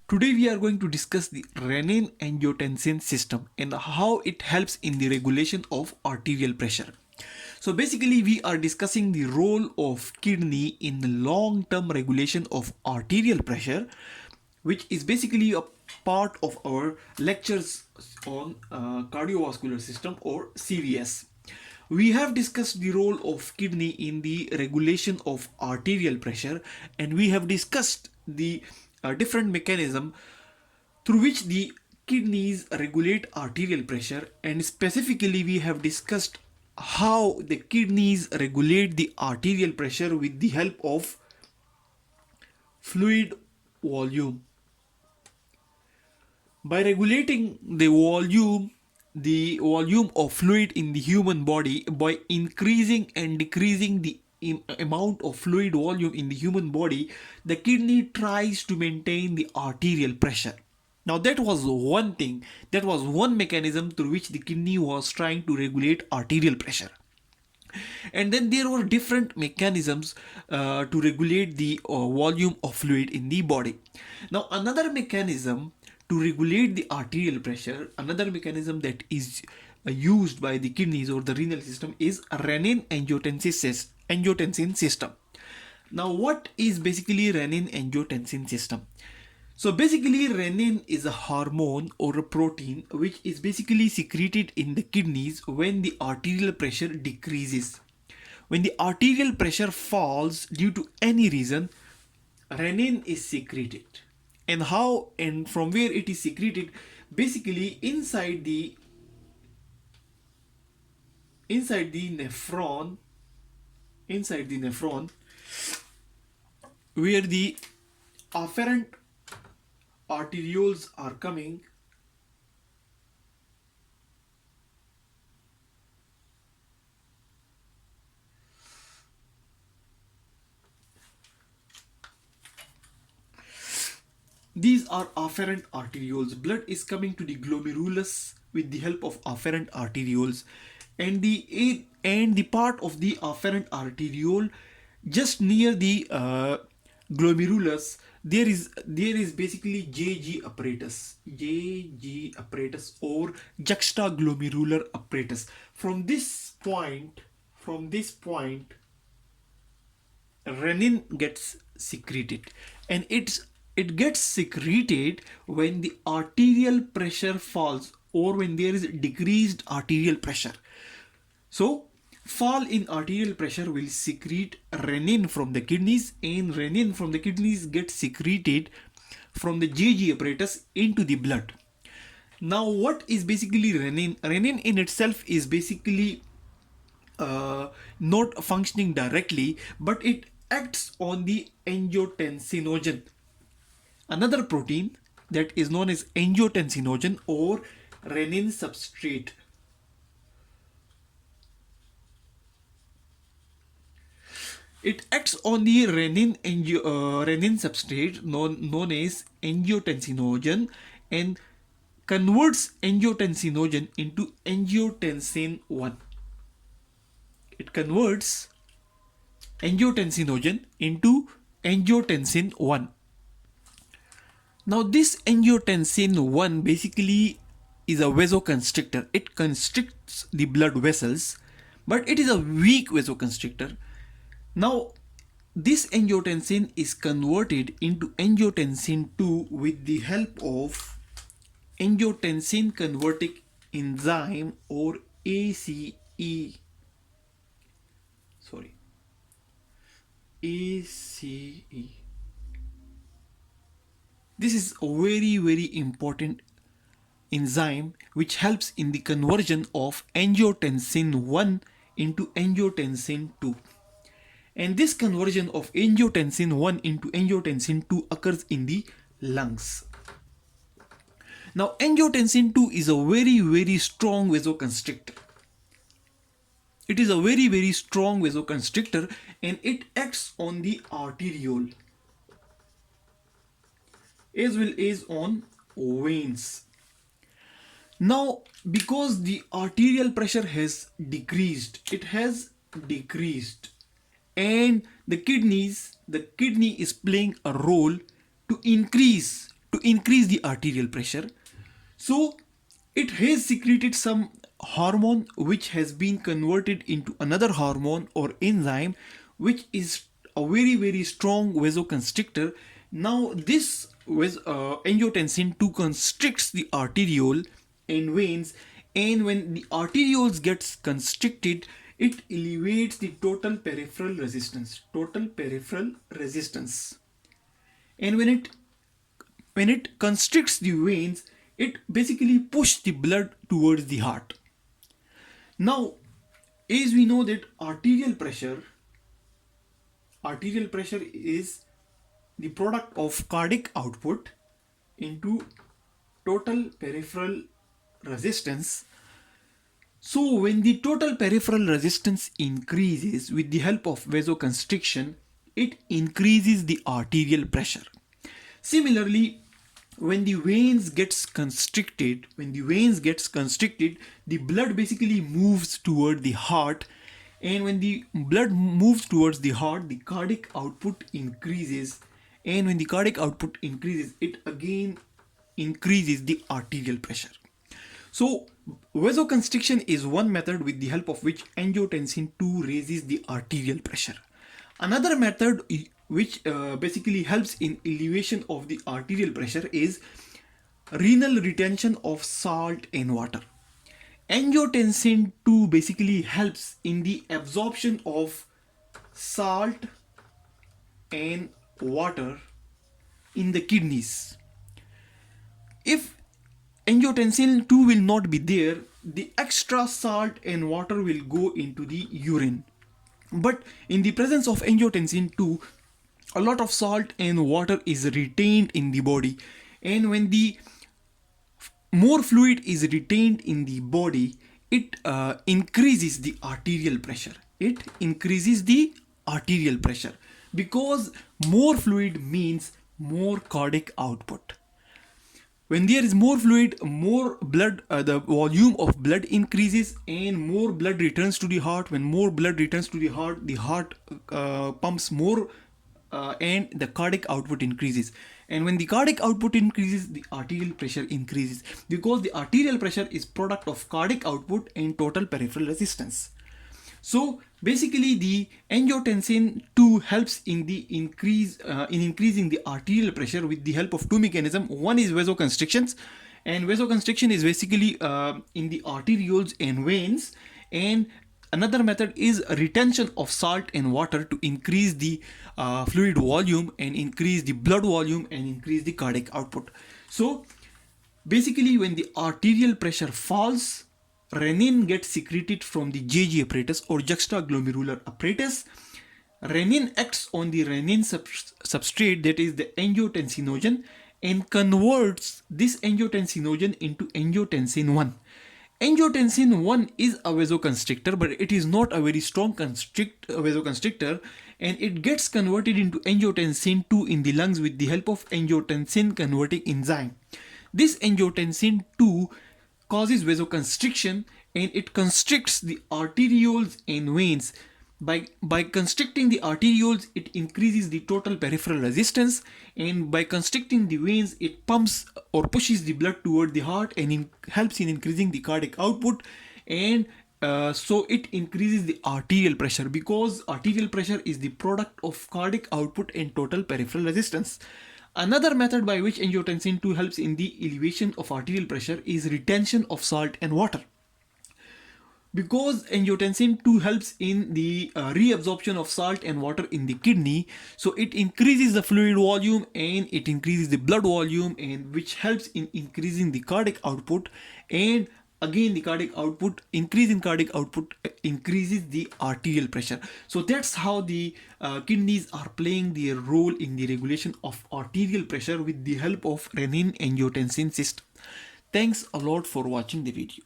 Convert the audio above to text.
Today we are going to discuss the renin-angiotensin system and how it helps in the regulation of arterial pressure. So basically we are discussing the role of kidney in the long-term regulation of arterial pressure, which is basically a part of our lectures on cardiovascular system or CVS. We have discussed the role of kidney in the regulation of arterial pressure, and we have discussed the different mechanism through which the kidneys regulate arterial pressure, and specifically we have discussed how the kidneys regulate the arterial pressure with the help of fluid volume. By regulating the volume of fluid in the human body, by increasing and decreasing the amount of fluid volume in the human body, the kidney tries to maintain the arterial pressure. Now that was one thing, that was one mechanism through which the kidney was trying to regulate arterial pressure. And then there were different mechanisms to regulate the volume of fluid in the body. Now another mechanism to regulate the arterial pressure, another mechanism that is used by the kidneys or the renal system is renin-angiotensin system. Now what is basically renin-angiotensin system? So basically renin is a hormone or a protein which is basically secreted in the kidneys when the arterial pressure decreases. When the arterial pressure falls due to any reason, renin is secreted. And how and from where it is secreted? Basically inside the nephron, where the afferent arterioles are coming, these are afferent arterioles. Blood is coming to the glomerulus with the help of afferent arterioles, and the part of the afferent arteriole just near the glomerulus, there is basically JG apparatus or juxtaglomerular apparatus. From this point, renin gets secreted, and it gets secreted when the arterial pressure falls or when there is decreased arterial pressure. So fall in arterial pressure will secrete renin from the kidneys, and renin from the kidneys gets secreted from the JG apparatus into the blood. Now what is basically renin? Renin in itself is basically not functioning directly, but it acts on the angiotensinogen, another protein that is known as angiotensinogen or renin substrate. It acts on the renin substrate known as angiotensinogen and converts angiotensinogen into angiotensin 1. It converts angiotensinogen into angiotensin 1. Now this angiotensin 1 basically is a vasoconstrictor. It constricts the blood vessels, but it is a weak vasoconstrictor. Now this angiotensin is converted into angiotensin 2 with the help of angiotensin converting enzyme or ACE. ACE. This is a very important enzyme which helps in the conversion of angiotensin 1 into angiotensin 2. And this conversion of angiotensin 1 into angiotensin 2 occurs in the lungs. Now angiotensin 2 is a very strong vasoconstrictor. It is a very strong vasoconstrictor, and it acts on the arteriole as well as on veins. Now because the arterial pressure has decreased, and the kidney is playing a role to increase increase the arterial pressure. So it has secreted some hormone which has been converted into another hormone or enzyme which is a very strong vasoconstrictor. Now this angiotensin 2 constricts the arteriole and veins, and when the arterioles gets constricted, it elevates the total peripheral resistance. And when it constricts the veins, it basically pushes the blood towards the heart. Now, as we know that arterial pressure is the product of cardiac output into total peripheral resistance. So when the total peripheral resistance increases with the help of vasoconstriction, it increases the arterial pressure. Similarly, when the veins gets constricted, the blood basically moves toward the heart, and when the blood moves towards the heart, the cardiac output increases, and when the cardiac output increases, it again increases the arterial pressure. So vasoconstriction is one method with the help of which angiotensin 2 raises the arterial pressure. Another method which basically helps in elevation of the arterial pressure is renal retention of salt and water. Angiotensin 2 basically helps in the absorption of salt and water in the kidneys. If angiotensin 2 will not be there, the extra salt and water will go into the urine. But in the presence of angiotensin 2, a lot of salt and water is retained in the body, and when the more fluid is retained in the body, it increases the arterial pressure. Because more fluid means more cardiac output. When there is more fluid, more blood, the volume of blood increases and more blood returns to the heart. When more blood returns to the heart pumps more and the cardiac output increases. And when the cardiac output increases, the arterial pressure increases, because the arterial pressure is product of cardiac output and total peripheral resistance. So basically the angiotensin 2 helps in the increasing the arterial pressure with the help of two mechanisms. One is vasoconstrictions, and vasoconstriction is basically in the arterioles and veins, and another method is retention of salt and water to increase the fluid volume and increase the blood volume and increase the cardiac output. So basically when the arterial pressure falls, renin gets secreted from the JG apparatus or juxtaglomerular apparatus. Renin acts on the renin substrate, that is the angiotensinogen, and converts this angiotensinogen into angiotensin 1. Angiotensin 1 is a vasoconstrictor, but it is not a very strong vasoconstrictor, and it gets converted into angiotensin 2 in the lungs with the help of angiotensin converting enzyme. This angiotensin 2 causes vasoconstriction, and it constricts the arterioles and veins. By constricting the arterioles, it increases the total peripheral resistance, and by constricting the veins, it pumps or pushes the blood toward the heart and helps in increasing the cardiac output, and so it increases the arterial pressure, because arterial pressure is the product of cardiac output and total peripheral resistance. Another method by which angiotensin 2 helps in the elevation of arterial pressure is retention of salt and water. Because angiotensin 2 helps in the reabsorption of salt and water in the kidney, so it increases the fluid volume and it increases the blood volume, and which helps in increasing the cardiac output, and again the increase in cardiac output increases the arterial pressure. So that's how the kidneys are playing their role in the regulation of arterial pressure with the help of renin-angiotensin system. Thanks a lot for watching the video.